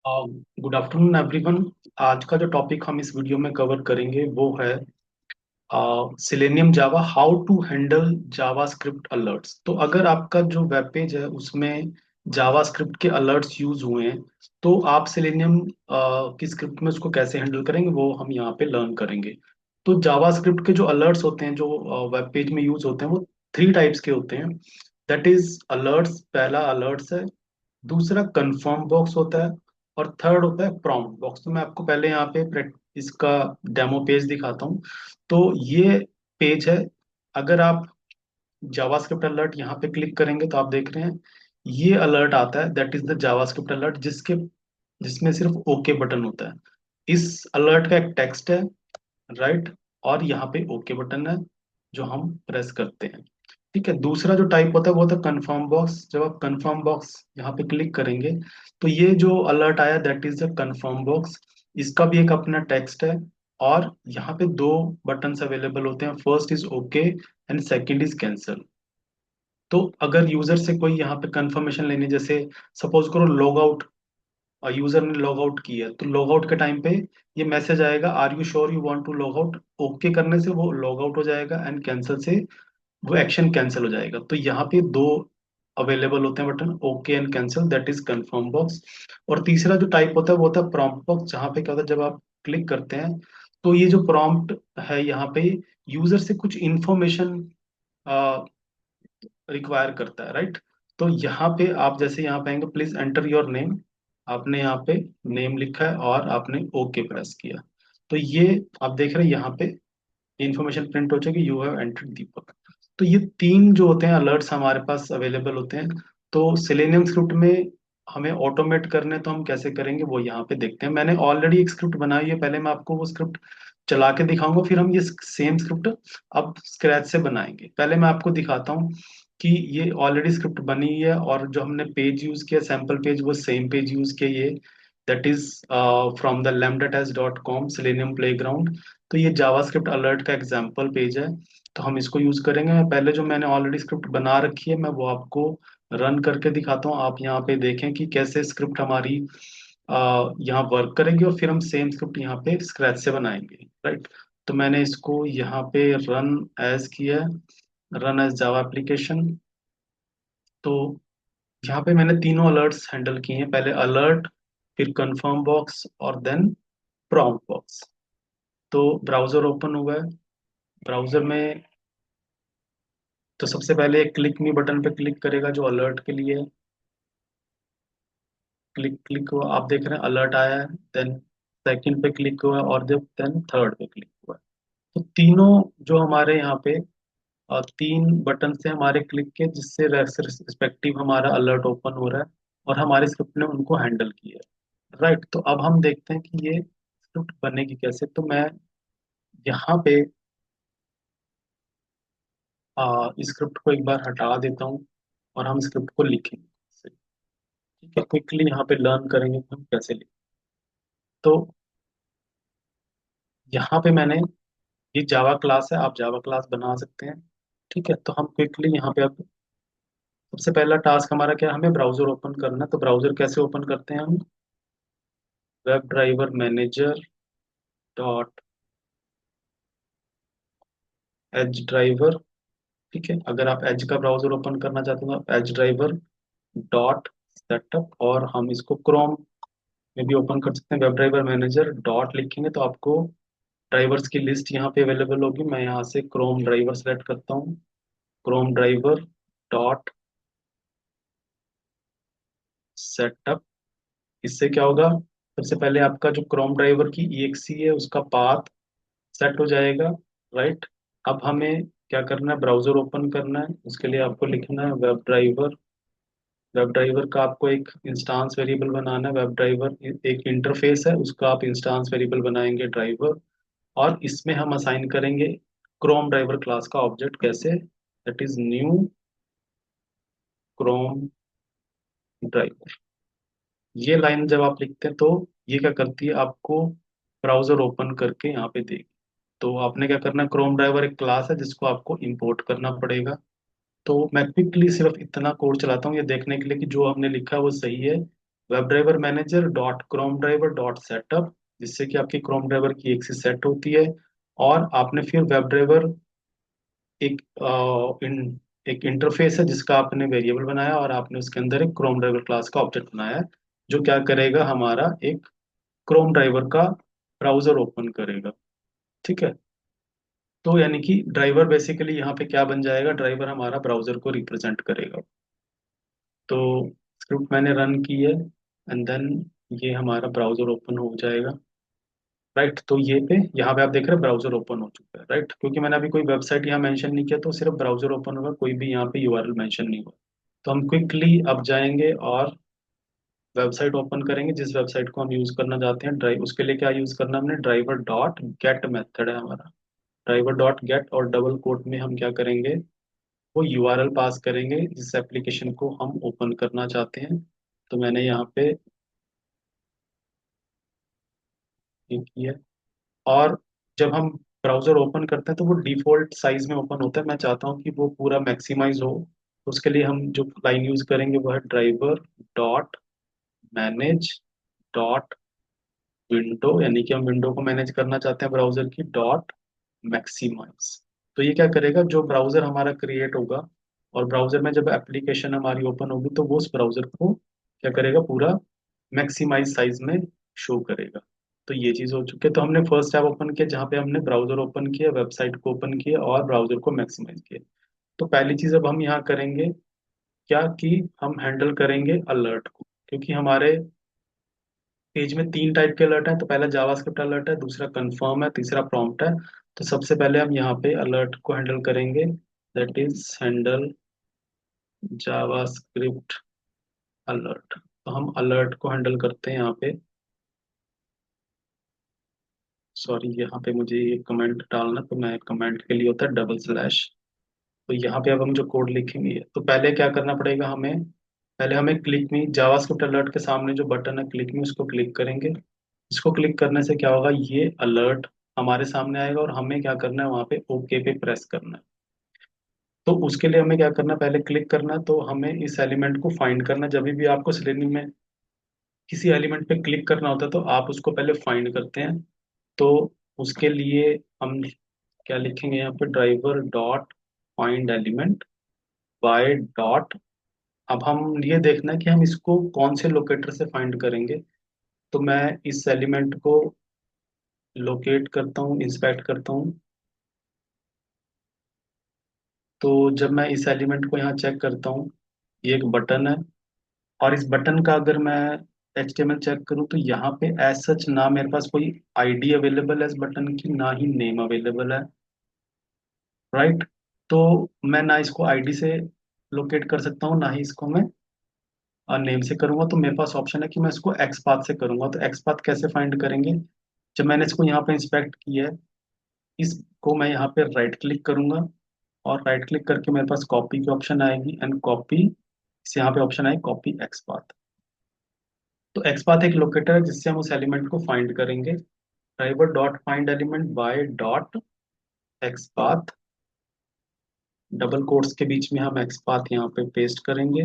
Good afternoon everyone. आज का जो टॉपिक हम इस वीडियो में कवर करेंगे वो है selenium Java, how to handle JavaScript alerts. तो अगर आपका जो वेब पेज है उसमें जावा स्क्रिप्ट के अलर्ट्स यूज हुए हैं, तो आप सिलेनियम की स्क्रिप्ट में उसको कैसे हैंडल करेंगे वो हम यहाँ पे लर्न करेंगे। तो जावा स्क्रिप्ट के जो अलर्ट्स होते हैं, जो वेब पेज में यूज होते हैं, वो थ्री टाइप्स के होते हैं। दैट इज अलर्ट्स, पहला अलर्ट्स है। दूसरा कंफर्म बॉक्स होता है। और थर्ड होता है प्रॉम्प्ट बॉक्स। तो मैं आपको पहले यहाँ पे इसका डेमो पेज दिखाता हूँ। तो ये पेज है। अगर आप जावास्क्रिप्ट अलर्ट यहाँ पे क्लिक करेंगे तो आप देख रहे हैं ये अलर्ट आता है, that is the JavaScript alert, जिसमें सिर्फ ओके बटन होता है। इस अलर्ट का एक टेक्स्ट है, राइट, और यहाँ पे ओके बटन है जो हम प्रेस करते हैं। ठीक है। दूसरा जो टाइप होता है वो होता है कंफर्म बॉक्स। जब आप कंफर्म बॉक्स यहाँ पे क्लिक करेंगे तो ये जो अलर्ट आया that is the confirm box. इसका भी एक अपना टेक्स्ट है। और यहाँ पे दो बटन्स अवेलेबल होते हैं, first is okay and second is cancel. तो अगर यूजर से कोई यहाँ पे कंफर्मेशन लेनी, जैसे सपोज करो लॉग आउट, यूजर ने लॉग आउट किया है, तो लॉग आउट के टाइम पे ये मैसेज आएगा, are you sure you want to log out. Okay करने से वो लॉग आउट हो जाएगा एंड कैंसिल से वो एक्शन कैंसिल हो जाएगा। तो यहाँ पे दो अवेलेबल होते हैं button, okay and cancel, that is confirm box. और तीसरा जो टाइप होता है वो होता है प्रॉम्प्ट बॉक्स, जहाँ पे क्या होता है जब आप क्लिक करते हैं तो ये जो प्रॉम्प्ट है यहाँ पे यूजर से कुछ इंफॉर्मेशन रिक्वायर करता है, राइट। तो यहाँ पे आप जैसे यहाँ पे आएंगे, प्लीज एंटर योर नेम। आपने यहाँ पे नेम लिखा है और आपने ओके प्रेस किया। तो ये आप देख रहे हैं यहाँ पे इंफॉर्मेशन प्रिंट हो चुकी, यू हैव एंटर्ड दीपक। तो ये तीन जो होते हैं अलर्ट्स हमारे पास अवेलेबल होते हैं। तो सिलेनियम स्क्रिप्ट में हमें ऑटोमेट करने तो हम कैसे करेंगे वो यहाँ पे देखते हैं। मैंने ऑलरेडी एक स्क्रिप्ट बनाई है, पहले मैं आपको वो स्क्रिप्ट चला के दिखाऊंगा, फिर हम ये सेम स्क्रिप्ट अब स्क्रैच से बनाएंगे। पहले मैं आपको दिखाता हूँ कि ये ऑलरेडी स्क्रिप्ट बनी हुई है और जो हमने पेज यूज किया सैम्पल पेज, वो सेम पेज यूज किया ये, that is from the lambda-test.com selenium playground. तो ये जावास्क्रिप्ट अलर्ट का एग्जाम्पल पेज है, तो हम इसको यूज करेंगे। मैं पहले जो मैंने ऑलरेडी स्क्रिप्ट बना रखी है मैं वो आपको रन करके दिखाता हूँ। आप यहाँ पे देखें कि कैसे स्क्रिप्ट हमारी यहाँ वर्क करेगी, और फिर हम सेम स्क्रिप्ट यहाँ पे स्क्रैच से बनाएंगे, राइट। तो मैंने इसको यहाँ पे रन एज किया है, रन एज जावा एप्लीकेशन। तो यहाँ पे मैंने तीनों अलर्ट्स हैंडल किए हैं, पहले अलर्ट, फिर कंफर्म बॉक्स और देन प्रॉम्प्ट बॉक्स। तो ब्राउजर ओपन हुआ है। ब्राउजर में तो सबसे पहले क्लिक मी बटन पे क्लिक करेगा जो अलर्ट के लिए है। क्लिक क्लिक हुआ, आप देख रहे हैं अलर्ट आया है। देन सेकंड पे क्लिक हुआ और देन थर्ड पे क्लिक हुआ। तो तीनों जो हमारे यहाँ पे तीन बटन से हमारे क्लिक के, जिससे रिस्पेक्टिव हमारा अलर्ट ओपन हो रहा है और हमारे स्क्रिप्ट ने उनको हैंडल किया है, राइट। तो अब हम देखते हैं कि ये स्क्रिप्ट बनेगी कैसे। तो मैं यहाँ पे इस स्क्रिप्ट को एक बार हटा देता हूँ और हम स्क्रिप्ट को लिखेंगे। ठीक है, क्विकली यहाँ पे लर्न करेंगे कि हम कैसे लिखें। तो यहाँ पे मैंने, ये जावा क्लास है, आप जावा क्लास बना सकते हैं। ठीक है, तो हम क्विकली यहाँ पे अब सबसे पहला टास्क हमारा क्या है, हमें ब्राउजर ओपन करना है। तो ब्राउजर कैसे ओपन करते हैं हम, web driver manager dot edge driver. ठीक है, अगर आप एज का ब्राउजर ओपन करना चाहते हो तो एज ड्राइवर डॉट सेटअप, और हम इसको क्रोम में भी ओपन कर सकते हैं। वेब ड्राइवर मैनेजर डॉट लिखेंगे तो आपको ड्राइवर्स की लिस्ट यहाँ पे अवेलेबल होगी। मैं यहाँ से क्रोम ड्राइवर सेलेक्ट करता हूँ, क्रोम ड्राइवर डॉट सेटअप। इससे क्या होगा, सबसे पहले आपका जो क्रोम ड्राइवर की EXE है उसका पाथ सेट हो जाएगा, राइट। अब हमें क्या करना है, ब्राउजर ओपन करना है। उसके लिए आपको लिखना है वेब ड्राइवर। वेब ड्राइवर का आपको एक इंस्टांस वेरिएबल बनाना है। वेब ड्राइवर एक इंटरफेस है, उसका आप इंस्टांस वेरिएबल बनाएंगे ड्राइवर, और इसमें हम असाइन करेंगे क्रोम ड्राइवर क्लास का ऑब्जेक्ट। कैसे, that is new Chrome driver. ये लाइन जब आप लिखते हैं तो ये क्या करती है, आपको ब्राउजर ओपन करके यहाँ पे देगी। तो आपने क्या करना है, क्रोम ड्राइवर एक क्लास है जिसको आपको इंपोर्ट करना पड़ेगा। तो मैं क्विकली सिर्फ इतना कोड चलाता हूँ ये देखने के लिए कि जो हमने लिखा है वो सही है web driver manager dot Chrome driver dot setup, जिससे कि आपकी क्रोम ड्राइवर की एक से सेट होती है। और आपने फिर वेब ड्राइवर एक एक इंटरफेस है जिसका आपने वेरिएबल बनाया, और आपने उसके अंदर एक क्रोम ड्राइवर क्लास का ऑब्जेक्ट बनाया है, जो क्या करेगा, हमारा एक क्रोम ड्राइवर का ब्राउजर ओपन करेगा। ठीक है। तो यानी कि ड्राइवर बेसिकली यहाँ पे क्या बन जाएगा, ड्राइवर हमारा ब्राउजर को रिप्रेजेंट करेगा। तो स्क्रिप्ट मैंने रन की है, एंड देन ये हमारा ब्राउजर ओपन हो जाएगा। राइट, तो ये पे यहाँ पे आप देख रहे हैं ब्राउजर ओपन हो चुका है। राइट, क्योंकि मैंने अभी कोई वेबसाइट यहाँ मेंशन नहीं किया, तो सिर्फ ब्राउजर ओपन होगा, कोई भी यहाँ पे यूआरएल मेंशन नहीं हुआ। तो हम क्विकली अब जाएंगे और वेबसाइट ओपन करेंगे, जिस वेबसाइट को हम यूज करना चाहते हैं। ड्राइव उसके लिए क्या यूज करना है, हमने ड्राइवर डॉट गेट मेथड है हमारा। ड्राइवर डॉट गेट, और डबल कोट में हम क्या करेंगे, वो यूआरएल पास करेंगे जिस एप्लीकेशन को हम ओपन करना चाहते हैं। तो मैंने यहाँ पे ये किया। और जब हम ब्राउजर ओपन करते हैं तो वो डिफॉल्ट साइज में ओपन होता है। मैं चाहता हूँ कि वो पूरा मैक्सिमाइज हो, तो उसके लिए हम जो लाइन यूज करेंगे वो है driver dot manage dot window, यानी कि हम विंडो को मैनेज करना चाहते हैं ब्राउजर की, डॉट मैक्सिमाइज। तो ये क्या करेगा, जो ब्राउजर हमारा क्रिएट होगा और ब्राउजर में जब एप्लीकेशन हमारी ओपन होगी, तो वो उस ब्राउजर को क्या करेगा, पूरा मैक्सिमाइज साइज में शो करेगा। तो ये चीज हो चुकी है। तो हमने फर्स्ट टैब ओपन किया जहाँ पे हमने ब्राउजर ओपन किया, वेबसाइट को ओपन किया और ब्राउजर को मैक्सिमाइज किया। तो पहली चीज अब हम यहाँ करेंगे क्या, कि हम हैंडल करेंगे अलर्ट को, क्योंकि हमारे पेज में तीन टाइप के अलर्ट है। तो पहला जावास्क्रिप्ट अलर्ट है, दूसरा कंफर्म है, तीसरा प्रॉम्प्ट है। तो सबसे पहले हम यहाँ पे अलर्ट को हैंडल करेंगे, that is handle JavaScript alert. तो हम अलर्ट को हैंडल करते हैं यहाँ पे। सॉरी, यहाँ पे मुझे ये कमेंट डालना, तो मैं कमेंट के लिए होता है डबल स्लैश। तो यहाँ पे अब हम जो कोड लिखेंगे, तो पहले क्या करना पड़ेगा हमें, पहले हमें क्लिक मी जावास्क्रिप्ट अलर्ट के सामने जो बटन है क्लिक मी, उसको क्लिक करेंगे। इसको क्लिक करने से क्या होगा, ये अलर्ट हमारे सामने आएगा और हमें क्या करना है, वहां पे ओके पे प्रेस करना है। तो उसके लिए हमें क्या करना है, पहले क्लिक करना है, तो हमें इस एलिमेंट को फाइंड करना है। जब भी आपको सेलेनियम में किसी एलिमेंट पे क्लिक करना होता है तो आप उसको पहले फाइंड करते हैं। तो उसके लिए हम क्या लिखेंगे यहाँ पे, driver dot find element by dot. अब हम ये देखना है कि हम इसको कौन से लोकेटर से फाइंड करेंगे। तो मैं इस एलिमेंट को लोकेट करता हूँ, इंस्पेक्ट करता हूँ। तो जब मैं इस एलिमेंट को यहाँ चेक करता हूँ, ये एक बटन है, और इस बटन का अगर मैं HTML चेक करूँ तो यहाँ पे एज सच ना मेरे पास कोई आईडी अवेलेबल है इस बटन की, ना ही नेम अवेलेबल है। राइट, तो मैं ना इसको आईडी से लोकेट कर सकता हूँ, ना ही इसको मैं नेम से करूंगा। तो मेरे पास ऑप्शन है कि मैं इसको एक्स पाथ से करूंगा। तो एक्स पाथ कैसे फाइंड करेंगे, जब मैंने इसको यहाँ पे इंस्पेक्ट किया है, इसको मैं यहाँ पे राइट क्लिक करूंगा, और राइट क्लिक करके मेरे पास कॉपी की ऑप्शन आएगी, एंड कॉपी से यहाँ पे ऑप्शन आएगी कॉपी एक्स पाथ। तो एक्स पाथ एक लोकेटर है जिससे हम उस एलिमेंट को फाइंड करेंगे। Driver dot find element by dot x path, double quotes के बीच में हम एक्स पाथ यहाँ पे पेस्ट करेंगे,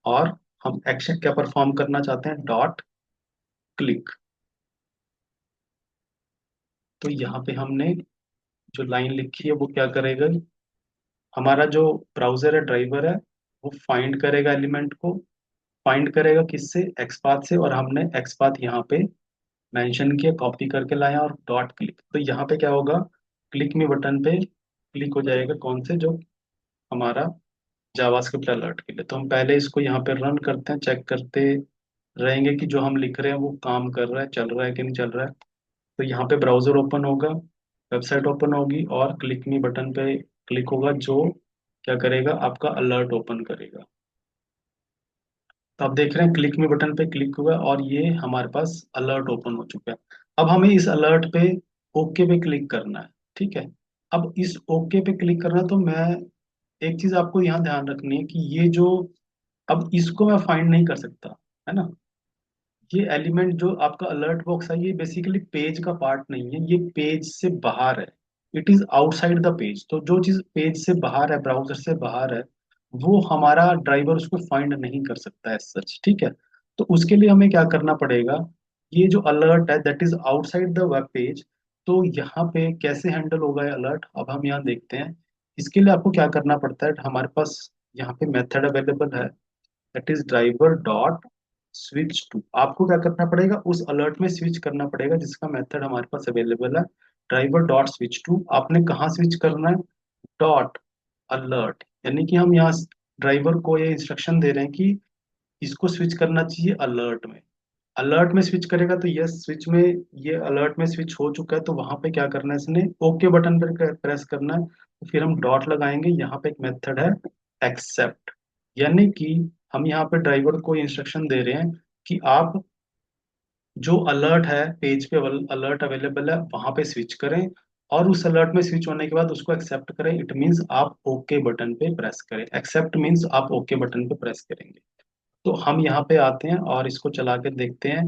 और हम एक्शन क्या परफॉर्म करना चाहते हैं, डॉट क्लिक। तो यहाँ पे हमने जो लाइन लिखी है वो क्या करेगा, हमारा जो ब्राउजर है, ड्राइवर है, वो फाइंड करेगा एलिमेंट को। फाइंड करेगा किससे, एक्सपाथ से, और हमने एक्सपाथ यहाँ पे मेंशन किया, कॉपी करके लाया, और डॉट क्लिक। तो यहाँ पे क्या होगा, क्लिक में बटन पे क्लिक हो जाएगा, कौन से, जो हमारा जावास्क्रिप्ट अलर्ट के लिए। तो हम पहले इसको यहाँ पे रन करते हैं, चेक करते रहेंगे कि जो हम लिख रहे हैं वो काम कर रहा है, चल रहा है कि नहीं चल रहा है। तो यहाँ पे ब्राउजर ओपन होगा, वेबसाइट ओपन होगी, और क्लिक मी बटन पे क्लिक होगा, जो क्या करेगा, आपका अलर्ट ओपन करेगा। तो आप देख रहे हैं क्लिक मी बटन पे क्लिक हुआ और ये हमारे पास अलर्ट ओपन हो चुका है। अब हमें इस अलर्ट पे ओके पे क्लिक करना है। ठीक है, अब इस ओके पे क्लिक करना है, तो मैं एक चीज आपको यहाँ ध्यान रखनी है कि ये जो, अब इसको मैं फाइंड नहीं कर सकता, है ना। ये एलिमेंट जो आपका अलर्ट बॉक्स है, ये बेसिकली पेज का पार्ट नहीं है, ये पेज से बाहर है। It is outside the page. तो जो चीज पेज से बाहर है, ब्राउजर से बाहर है, वो हमारा ड्राइवर उसको फाइंड नहीं कर सकता है सच। ठीक है, तो उसके लिए हमें क्या करना पड़ेगा, ये जो अलर्ट है that is outside the web page, तो यहाँ पे कैसे हैंडल होगा ये अलर्ट, अब हम यहाँ देखते हैं। इसके लिए आपको क्या करना पड़ता है, हमारे पास यहाँ पे मेथड अवेलेबल है, that is driver dot switch to. आपको क्या करना पड़ेगा, उस अलर्ट में स्विच करना पड़ेगा जिसका मेथड हमारे पास अवेलेबल है, ड्राइवर डॉट स्विच टू। आपने कहाँ स्विच करना है, डॉट अलर्ट, यानी कि हम यहाँ ड्राइवर को ये इंस्ट्रक्शन दे रहे हैं कि इसको स्विच करना चाहिए अलर्ट में। अलर्ट में स्विच करेगा तो यस स्विच में, ये अलर्ट में स्विच हो चुका है, तो वहां पे क्या करना है, इसने ओके बटन पर प्रेस करना है, तो फिर हम डॉट लगाएंगे। यहाँ पे एक मेथड है एक्सेप्ट, यानी कि हम यहाँ पे ड्राइवर को इंस्ट्रक्शन दे रहे हैं कि आप जो अलर्ट है पेज पे अलर्ट अवेलेबल है वहां पे स्विच करें, और उस अलर्ट में स्विच होने के बाद उसको एक्सेप्ट करें। इट मीन्स आप ओके बटन पे प्रेस करें, एक्सेप्ट मीन्स आप ओके बटन पे प्रेस करेंगे। तो हम यहाँ पे आते हैं और इसको चला के देखते हैं।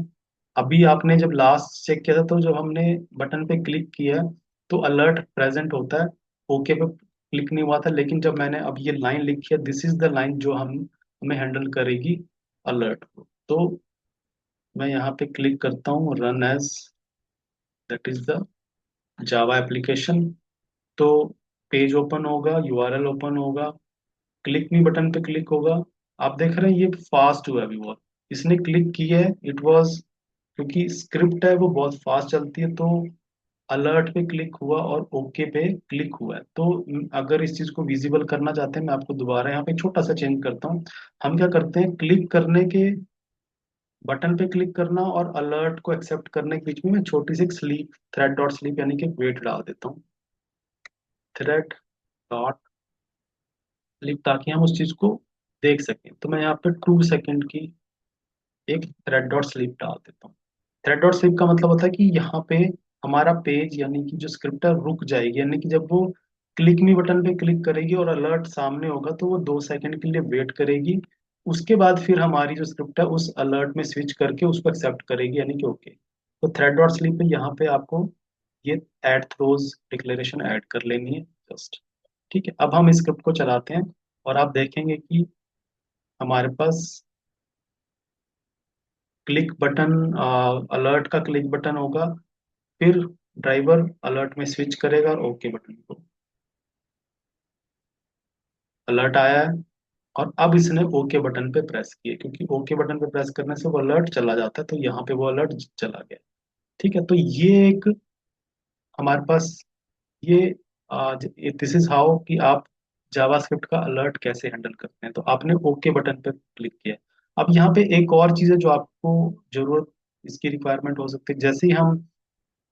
अभी आपने जब लास्ट चेक किया था तो जब हमने बटन पे क्लिक किया तो अलर्ट प्रेजेंट होता है, ओके पे क्लिक नहीं हुआ था। लेकिन जब मैंने अब ये लाइन लिखी है, दिस इज द लाइन जो हम हमें हैंडल करेगी अलर्ट को, तो मैं यहाँ पे क्लिक करता हूँ run as, that is the Java application. तो पेज ओपन होगा, यूआरएल ओपन होगा, क्लिक मी बटन पे क्लिक होगा। आप देख रहे हैं ये फास्ट हुआ है अभी बहुत, इसने क्लिक की है, इट वाज, क्योंकि स्क्रिप्ट है वो बहुत फास्ट चलती है, तो अलर्ट पे क्लिक हुआ और ओके पे क्लिक हुआ है। तो अगर इस चीज को विजिबल करना चाहते हैं, मैं आपको दोबारा यहाँ पे छोटा सा चेंज करता हूँ। हम क्या करते हैं, क्लिक करने के बटन पे क्लिक करना और अलर्ट को एक्सेप्ट करने के बीच में मैं छोटी सी स्लीप, थ्रेड डॉट स्लीप यानी कि वेट डाल देता हूँ, थ्रेड डॉट स्लीप, ताकि हम उस चीज को देख सकें। तो मैं यहाँ पे 2 सेकेंड की एक थ्रेड डॉट स्लीप डाल देता हूँ। थ्रेड डॉट स्लीप का मतलब होता है कि यहाँ पे हमारा पेज यानी कि जो स्क्रिप्ट है रुक जाएगी, यानी कि जब वो क्लिक मी बटन पे क्लिक करेगी और अलर्ट सामने होगा तो वो 2 सेकंड के लिए वेट करेगी। उसके बाद फिर हमारी जो स्क्रिप्ट है उस अलर्ट में स्विच करके उसको एक्सेप्ट करेगी, यानी कि ओके। तो थ्रेड डॉट स्लीप पे यहाँ पे आपको ये ऐड थ्रोज डिक्लेरेशन ऐड कर लेनी है जस्ट। ठीक है, अब हम इस स्क्रिप्ट को चलाते हैं और आप देखेंगे कि हमारे पास क्लिक बटन, अलर्ट का क्लिक बटन होगा, फिर ड्राइवर अलर्ट में स्विच करेगा और ओके बटन को, अलर्ट आया है। और अब इसने ओके बटन पे प्रेस किया, क्योंकि ओके बटन पे प्रेस करने से वो अलर्ट चला जाता है, तो यहाँ पे वो अलर्ट चला गया। ठीक है, तो ये एक हमारे पास ये दिस इज हाउ कि आप जावास्क्रिप्ट का अलर्ट कैसे हैंडल करते हैं। तो आपने ओके बटन पे क्लिक किया। अब यहाँ पे एक और चीज है जो आपको जरूरत, इसकी रिक्वायरमेंट हो सकती है। जैसे ही हम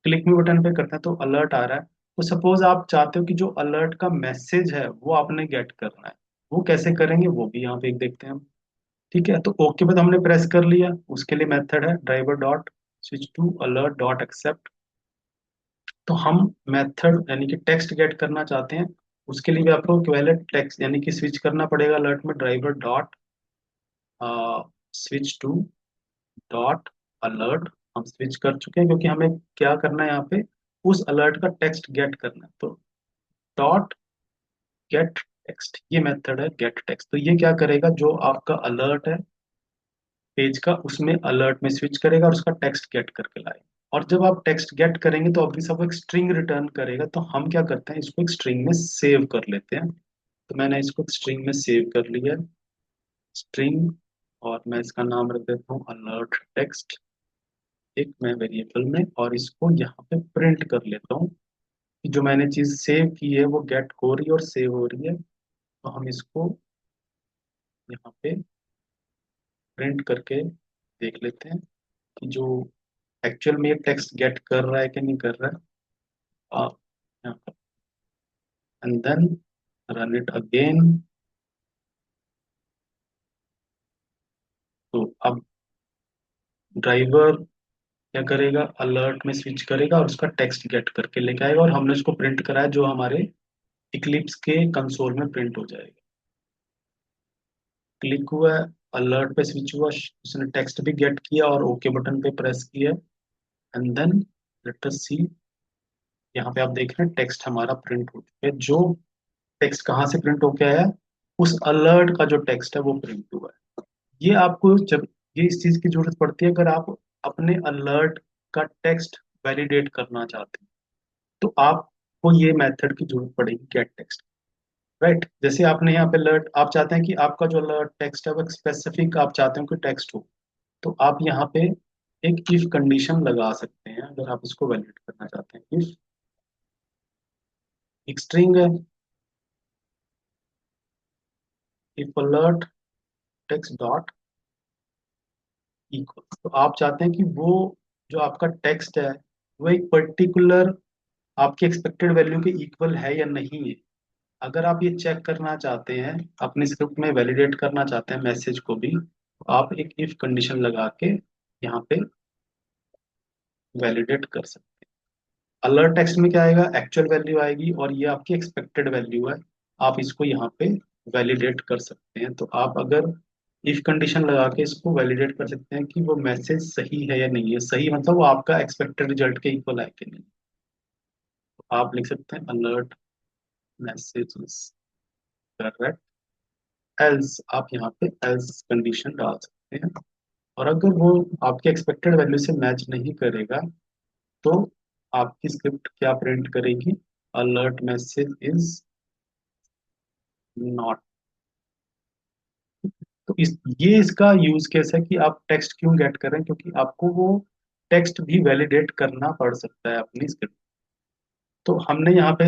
क्लिक मी बटन पे करते हैं तो अलर्ट आ रहा है, तो सपोज आप चाहते हो कि जो अलर्ट का मैसेज है वो आपने गेट करना है, वो कैसे करेंगे वो भी यहाँ पे एक देखते हैं हम। ठीक है, तो ओके पे तो हमने प्रेस कर लिया, उसके लिए मेथड है driver dot switch to alert dot accept. तो हम मेथड यानी कि टेक्स्ट गेट करना चाहते हैं, उसके लिए भी आपको पहले टेक्स्ट यानी कि स्विच करना पड़ेगा अलर्ट में, driver dot switch to dot alert. हम स्विच कर चुके हैं क्योंकि हमें क्या करना है यहाँ पे, उस अलर्ट का टेक्स्ट गेट करना है। तो डॉट गेट टेक्स्ट, ये मेथड है गेट टेक्स्ट। तो ये क्या करेगा, जो आपका अलर्ट है पेज का उसमें अलर्ट में स्विच करेगा और उसका टेक्स्ट गेट करके लाएगा। और जब आप टेक्स्ट गेट करेंगे तो अभी सब एक स्ट्रिंग रिटर्न करेगा, तो हम क्या करते हैं, इसको एक स्ट्रिंग में सेव कर लेते हैं। तो मैंने इसको एक स्ट्रिंग में सेव कर लिया, स्ट्रिंग, और मैं इसका नाम रख देता हूँ अलर्ट टेक्स्ट, एक मैं वेरिएबल में, और इसको यहाँ पे प्रिंट कर लेता हूँ कि जो मैंने चीज सेव की है वो गेट हो रही है और सेव हो रही है। तो हम इसको यहाँ पे प्रिंट करके देख लेते हैं कि जो एक्चुअल में ये टेक्स्ट गेट कर रहा है कि नहीं कर रहा है। यहाँ पर and then run it again. तो अब ड्राइवर क्या करेगा, अलर्ट में स्विच करेगा और उसका टेक्स्ट गेट करके लेके आएगा, और हमने उसको प्रिंट कराया जो हमारे इक्लिप्स के कंसोल में प्रिंट हो जाएगा। क्लिक हुआ है, अलर्ट पे स्विच हुआ, उसने टेक्स्ट भी गेट किया और ओके बटन पे प्रेस किया, and then let us see. यहाँ पे आप देख रहे हैं टेक्स्ट हमारा प्रिंट हो चुका है। जो टेक्स्ट कहाँ से प्रिंट होके आया, उस अलर्ट का जो टेक्स्ट है वो प्रिंट हुआ है। ये आपको जब ये इस चीज की जरूरत पड़ती है अगर आप अपने अलर्ट का टेक्स्ट वैलिडेट करना चाहते हैं, तो आपको ये मेथड की जरूरत पड़ेगी, गेट टेक्स्ट। राइट, जैसे आपने यहाँ पे अलर्ट, आप चाहते हैं कि आपका जो अलर्ट टेक्स्ट है वो स्पेसिफिक आप चाहते हो कि टेक्स्ट हो, तो आप यहाँ पे एक इफ कंडीशन लगा सकते हैं अगर आप इसको वैलिडेट करना चाहते हैं। इफ एक स्ट्रिंग है, if alert text dot equal, तो आप चाहते हैं कि वो जो आपका टेक्स्ट है वो एक पर्टिकुलर आपके एक्सपेक्टेड वैल्यू के इक्वल है या नहीं है। अगर आप ये चेक करना चाहते हैं, अपनी स्क्रिप्ट में वैलिडेट करना चाहते हैं मैसेज को भी, तो आप एक इफ कंडीशन लगा के यहाँ पे वैलिडेट कर सकते हैं। अलर्ट टेक्स्ट में क्या आएगा, एक्चुअल वैल्यू आएगी और ये आपकी एक्सपेक्टेड वैल्यू है। आप इसको यहाँ पे वैलिडेट कर सकते हैं। तो आप अगर इफ कंडीशन लगा के इसको वैलिडेट कर सकते हैं कि वो मैसेज सही है या नहीं है। सही मतलब वो आपका एक्सपेक्टेड रिजल्ट के इक्वल है कि नहीं। तो आप लिख सकते हैं अलर्ट मैसेज करेक्ट, एल्स आप यहाँ पे एल्स कंडीशन डाल सकते हैं। और अगर वो आपके एक्सपेक्टेड वैल्यू से मैच नहीं करेगा, तो आपकी स्क्रिप्ट क्या प्रिंट करेगी, अलर्ट मैसेज इज नॉट। तो ये इसका यूज केस है कि आप टेक्स्ट क्यों गेट कर रहे हैं, क्योंकि आपको वो टेक्स्ट भी वैलिडेट करना पड़ सकता है अपनी स्क्रिप्ट। तो हमने यहाँ पे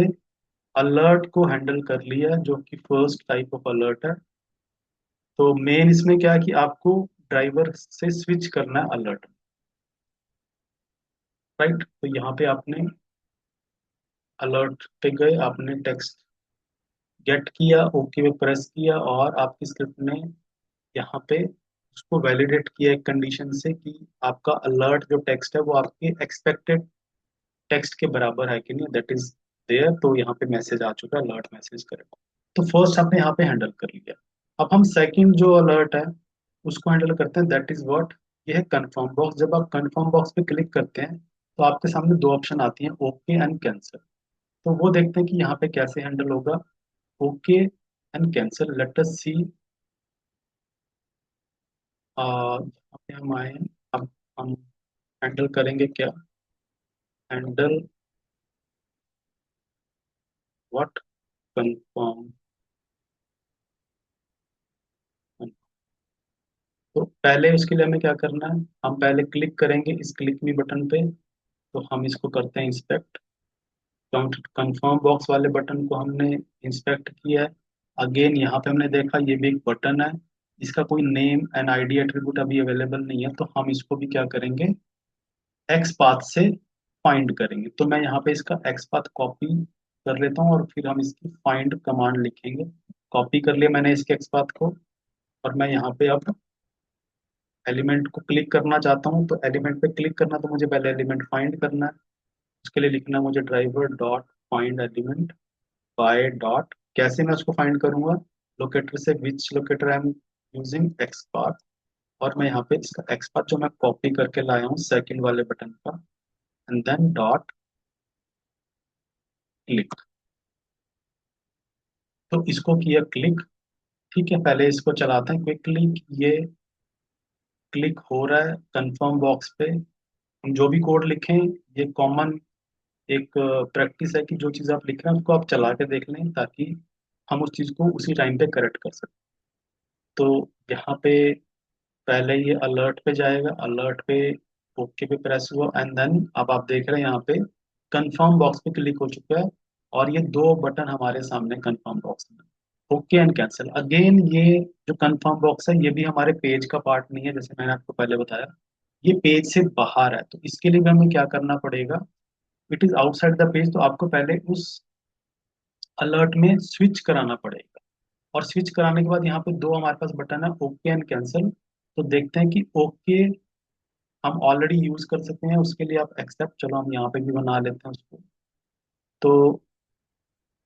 अलर्ट को हैंडल कर लिया जो कि फर्स्ट टाइप ऑफ अलर्ट है। तो मेन इसमें क्या है कि आपको ड्राइवर से स्विच करना है अलर्ट। राइट, तो यहाँ पे आपने अलर्ट पे गए, आपने टेक्स्ट गेट किया, ओके पे प्रेस किया और आपकी स्क्रिप्ट ने यहाँ पे उसको वैलिडेट किया एक कंडीशन से कि आपका अलर्ट जो टेक्स्ट है वो आपके एक्सपेक्टेड टेक्स्ट के बराबर है कि नहीं, दैट इज देयर। तो यहाँ पे मैसेज आ चुका है, अलर्ट मैसेज करेगा। तो फर्स्ट हमने यहाँ पे हैंडल कर लिया। अब हम सेकंड जो अलर्ट है उसको हैंडल करते हैं, दैट इज व्हाट, ये है कंफर्म बॉक्स। जब आप कंफर्म बॉक्स पे क्लिक करते हैं तो आपके सामने दो ऑप्शन आती हैं, ओके एंड कैंसिल। तो वो देखते हैं कि यहाँ पे कैसे हैंडल होगा, okay and cancel. Let us see, यहाँ पे हम आए हैं। अब हम हैंडल करेंगे क्या, हैंडल व्हाट, कंफर्म। तो पहले उसके लिए हमें क्या करना है, हम पहले क्लिक करेंगे इस क्लिक मी बटन पे। तो हम इसको करते हैं इंस्पेक्ट। कंफर्म बॉक्स वाले बटन को हमने इंस्पेक्ट किया है। अगेन यहाँ पे हमने देखा ये भी एक बटन है, इसका कोई नेम एंड आईडी एट्रीब्यूट अभी अवेलेबल नहीं है, तो हम इसको भी क्या करेंगे, एक्स पाथ से फाइंड करेंगे। तो मैं यहाँ पे इसका एक्स पाथ कॉपी कर लेता हूँ और फिर हम इसकी फाइंड कमांड लिखेंगे। कॉपी कर लिया मैंने इसके एक्स पाथ को, और मैं यहाँ पे अब एलिमेंट को क्लिक करना चाहता हूँ। तो एलिमेंट पे क्लिक करना, तो मुझे पहले एलिमेंट फाइंड करना है। उसके लिए लिखना है मुझे driver dot find element by dot, कैसे मैं उसको फाइंड करूंगा, लोकेटर से, which locator I am using X path. और मैं यहाँ पे इसका एक्स पाथ जो मैं कॉपी करके लाया हूँ सेकंड वाले बटन का, एंड देन डॉट क्लिक। तो इसको किया क्लिक। ठीक है, पहले इसको चलाते हैं क्विकली। ये क्लिक हो रहा है कंफर्म बॉक्स पे। हम जो भी कोड लिखें, ये कॉमन एक प्रैक्टिस है कि जो चीज़ आप लिख रहे हैं उसको आप चला के देख लें, ताकि हम उस चीज़ को उसी टाइम पे करेक्ट कर सकें। तो यहाँ पे पहले ये अलर्ट पे जाएगा, अलर्ट पे ओके पे प्रेस हुआ, एंड देन अब आप देख रहे हैं यहाँ पे कंफर्म बॉक्स पे क्लिक हो चुका है। और ये दो बटन हमारे सामने कंफर्म बॉक्स में, ओके एंड कैंसिल। अगेन ये जो कंफर्म बॉक्स है ये भी हमारे पेज का पार्ट नहीं है, जैसे मैंने आपको पहले बताया, ये पेज से बाहर है। तो इसके लिए भी हमें क्या करना पड़ेगा, it is outside the page. तो आपको पहले उस अलर्ट में स्विच कराना पड़ेगा। और स्विच कराने के बाद यहाँ पे दो हमारे पास बटन है, ओके एंड कैंसिल। तो देखते हैं कि ओके हम ऑलरेडी यूज कर सकते हैं, उसके लिए आप एक्सेप्ट, चलो हम यहाँ पे भी बना लेते हैं उसको। तो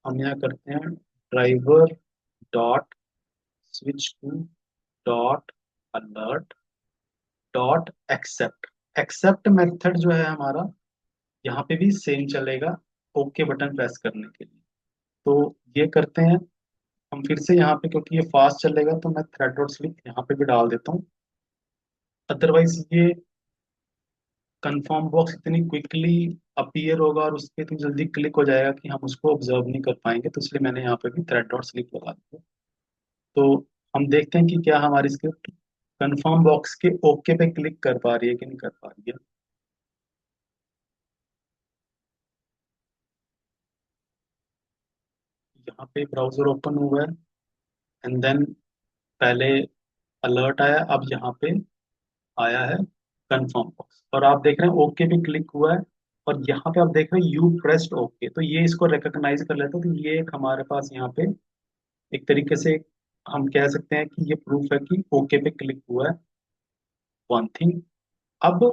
हम यहाँ करते हैं driver dot switch to dot alert dot accept. Accept method जो है हमारा यहाँ पे भी सेम चलेगा, ओके बटन प्रेस करने के लिए। तो ये करते हैं हम फिर से यहाँ पे, क्योंकि ये फास्ट चलेगा तो मैं थ्रेड डॉट स्लिप यहाँ पे भी डाल देता हूँ। अदरवाइज ये कंफर्म बॉक्स इतनी क्विकली अपीयर होगा और उस पर इतनी जल्दी क्लिक हो जाएगा कि हम उसको ऑब्जर्व नहीं कर पाएंगे, तो इसलिए मैंने यहाँ पे भी थ्रेड डॉट स्लिप लगा दिया। तो हम देखते हैं कि क्या हमारी स्क्रिप्ट कंफर्म बॉक्स के ओके पे क्लिक कर पा रही है कि नहीं कर पा रही है। यहाँ पे ब्राउजर ओपन हुआ है, एंड देन पहले अलर्ट आया, अब यहाँ पे आया है कंफर्म बॉक्स, और आप देख रहे हैं ओके पे क्लिक हुआ है। और यहाँ पे आप देख रहे हैं यू प्रेस्ड ओके, तो ये इसको रिकॉग्नाइज कर लेता है, तो ये एक हमारे पास यहाँ पे एक तरीके से हम कह सकते हैं कि ये प्रूफ है कि ओके पे क्लिक हुआ है। One thing. अब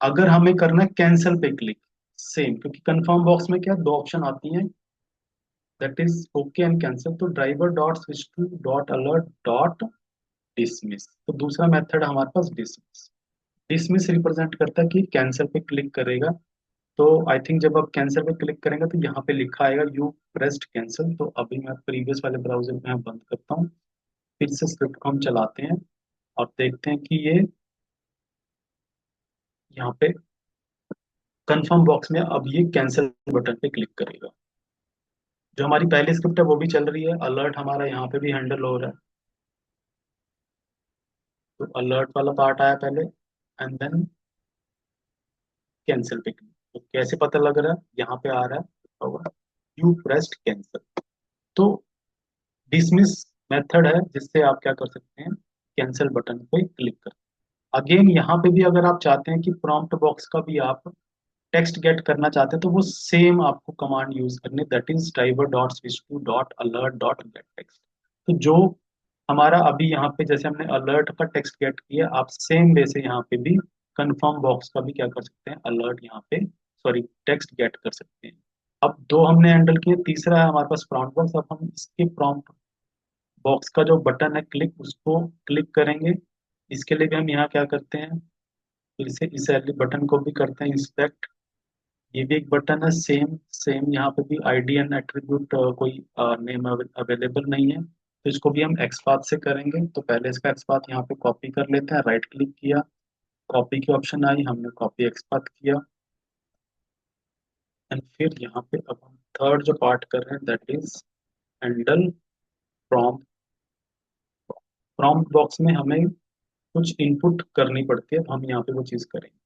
अगर हमें करना है कैंसिल पे क्लिक, सेम, क्योंकि कंफर्म बॉक्स में क्या दो ऑप्शन आती हैं, that is okay and cancel. तो driver dot switch to dot alert dot dismiss, तो दूसरा मेथड हमारे पास डिसमिस। डिसमिस रिप्रेजेंट करता है कि कैंसिल पे क्लिक करेगा। तो आई थिंक जब आप कैंसिल पे क्लिक करेंगे तो यहाँ पे लिखा आएगा यू प्रेस्ड कैंसिल। तो अभी मैं प्रीवियस वाले ब्राउजर में यहाँ बंद करता हूँ, फिर से स्क्रिप्ट को हम चलाते हैं और देखते हैं कि ये यहाँ पे कंफर्म बॉक्स में अब ये कैंसिल बटन पे क्लिक करेगा। जो हमारी पहली स्क्रिप्ट है वो भी चल रही है, अलर्ट हमारा यहाँ पे भी हैंडल हो रहा है। तो अलर्ट वाला पार्ट आया पहले, एंड देन कैंसिल पे क्लिक। तो कैसे पता लग रहा है, यहाँ पे आ रहा है यू प्रेस्ड कैंसिल। तो डिसमिस मेथड है जिससे आप क्या कर सकते हैं, कैंसिल बटन पे क्लिक कर। अगेन यहाँ पे भी अगर आप चाहते हैं कि प्रॉम्प्ट बॉक्स का भी आप टेक्स्ट गेट करना चाहते हैं, तो वो सेम आपको कमांड यूज करनी, that is driver dot switch to dot alert dot gate text. तो जो हमारा अभी यहाँ पे जैसे हमने अलर्ट का टेक्स्ट गेट किया, आप सेम वे से यहाँ पे भी कंफर्म बॉक्स का भी क्या कर सकते हैं, अलर्ट यहाँ पे, सॉरी, टेक्स्ट गेट कर सकते हैं। अब दो हमने हैंडल किए, तीसरा है हमारे पास प्रॉम्प्ट बॉक्स। अब हम इसके प्रॉम्प्ट बॉक्स का जो बटन है क्लिक, उसको क्लिक करेंगे। इसके लिए भी हम यहाँ क्या करते हैं, फिर से इस बटन को भी करते हैं इंस्पेक्ट। ये भी एक बटन है, सेम सेम, यहाँ पे भी आईडी एंड एट्रीब्यूट कोई नेम अवेलेबल नहीं है, तो इसको भी हम एक्सपाथ से करेंगे। तो पहले इसका एक्सपाथ यहाँ पे कॉपी कर लेते हैं, राइट क्लिक किया, कॉपी की ऑप्शन आई, हमने कॉपी एक्सपाथ किया। एंड फिर यहाँ पे अब हम थर्ड जो पार्ट कर रहे हैं, that is handle prompt. Prompt box में हमें कुछ इनपुट करनी पड़ती है, तो हम यहाँ पे वो चीज़ करेंगे।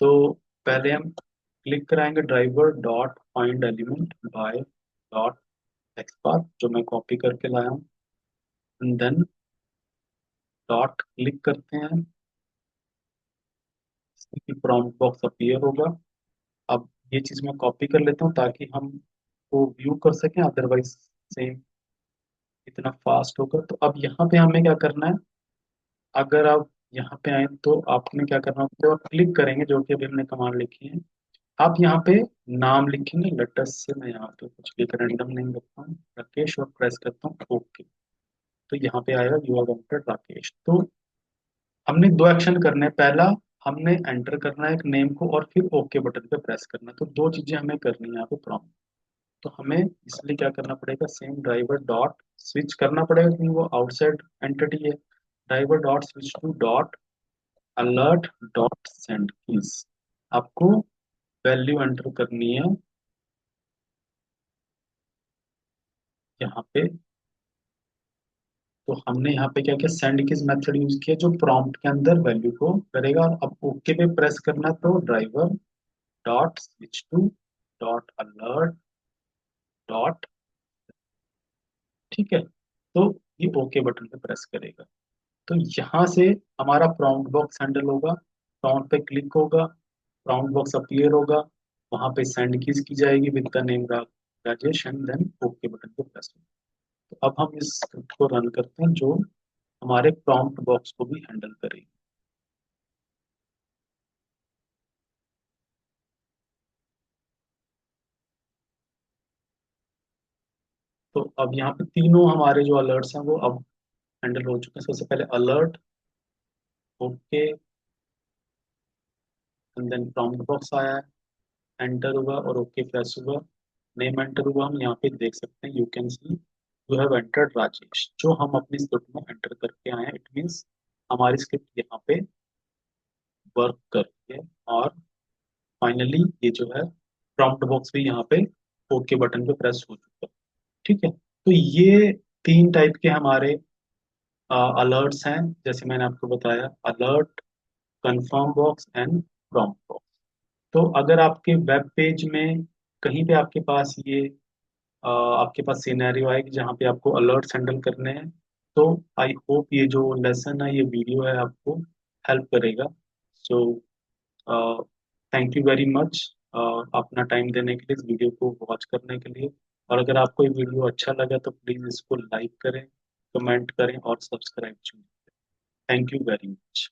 तो पहले हम क्लिक कराएंगे driver dot find element by dot XPath, जो मैं कॉपी करके लाया हूँ, एंड देन डॉट क्लिक करते हैं, प्रॉम्प्ट बॉक्स अपीयर होगा। अब ये चीज़ मैं कॉपी कर लेता हूँ ताकि हम वो व्यू कर सकें, अदरवाइज सेम इतना फास्ट होगा। तो अब यहाँ पे हमें क्या करना है, अगर आप यहाँ पे आए तो आपने क्या करना है, जब आप क्लिक करेंगे, जो कि अभी हमने कमांड लिखी है, आप यहाँ पे नाम लिखेंगे लेटस से, मैं यहाँ पे कुछ भी रैंडम नेम रखता हूँ राकेश, और प्रेस करता हूँ ओके। तो यहाँ पे आएगा यू आर एंटर्ड राकेश। तो हमने दो एक्शन करने हैं, पहला हमने एंटर करना है एक नेम को, और फिर ओके बटन पे प्रेस करना है। तो दो चीजें हमें करनी है यहाँ पे प्रॉम्प्ट। तो हमें इसलिए क्या करना पड़ेगा, सेम ड्राइवर डॉट स्विच करना पड़ेगा क्योंकि वो आउटसाइड एंटिटी है। Driver dot switch to dot alert dot send keys, आपको वैल्यू एंटर करनी है यहाँ पे। तो हमने यहाँ पे क्या किया, सेंड किस मेथड यूज किया, जो प्रॉम्प्ट के अंदर वैल्यू को करेगा। और अब ओके पे प्रेस करना, तो driver dot switch to dot alert dot, ठीक है। तो ये ओके बटन पे प्रेस करेगा। तो यहाँ से हमारा प्रॉम्प्ट बॉक्स हैंडल होगा, प्रॉम्प्ट पे क्लिक होगा, प्रॉम्प्ट बॉक्स अपीयर होगा, वहां पे सेंड कीज की जाएगी with the name Rajesh, and then okay button पे प्रेस होगा। तो अब हम इस स्क्रिप्ट को रन करते हैं जो हमारे प्रॉम्प्ट बॉक्स को भी हैंडल करेगी। तो अब यहाँ पे तीनों हमारे जो अलर्ट्स हैं वो अब हैंडल हो चुके हैं। सबसे पहले alert, okay, and then prompt box आया है, एंटर हुआ और ओके प्रेस हुआ, नेम एंटर हुआ, हम यहाँ पे देख सकते हैं, you can see you have entered Rajesh, जो हम अपनी स्क्रिप्ट में एंटर करके आए हैं। इट मीन्स हमारी स्क्रिप्ट यहाँ पे वर्क कर रही है। और फाइनली ये जो है प्रॉम्प्ट बॉक्स भी यहाँ पे ओके बटन पे प्रेस हो चुका है। ठीक है, तो ये तीन टाइप के हमारे अलर्ट्स हैं, जैसे मैंने आपको बताया, alert, confirm box and prompt box. तो अगर आपके वेब पेज में कहीं पे आपके पास ये आपके पास सिनेरियो आए कि जहाँ पे आपको अलर्ट्स हैंडल करने हैं, तो आई होप ये जो लेसन है, ये वीडियो है, आपको हेल्प करेगा। So thank you very much अपना टाइम देने के लिए, इस वीडियो को वॉच करने के लिए। और अगर आपको ये वीडियो अच्छा लगा तो प्लीज़ इसको लाइक करें, कमेंट करें और सब्सक्राइब करें। Thank you very much.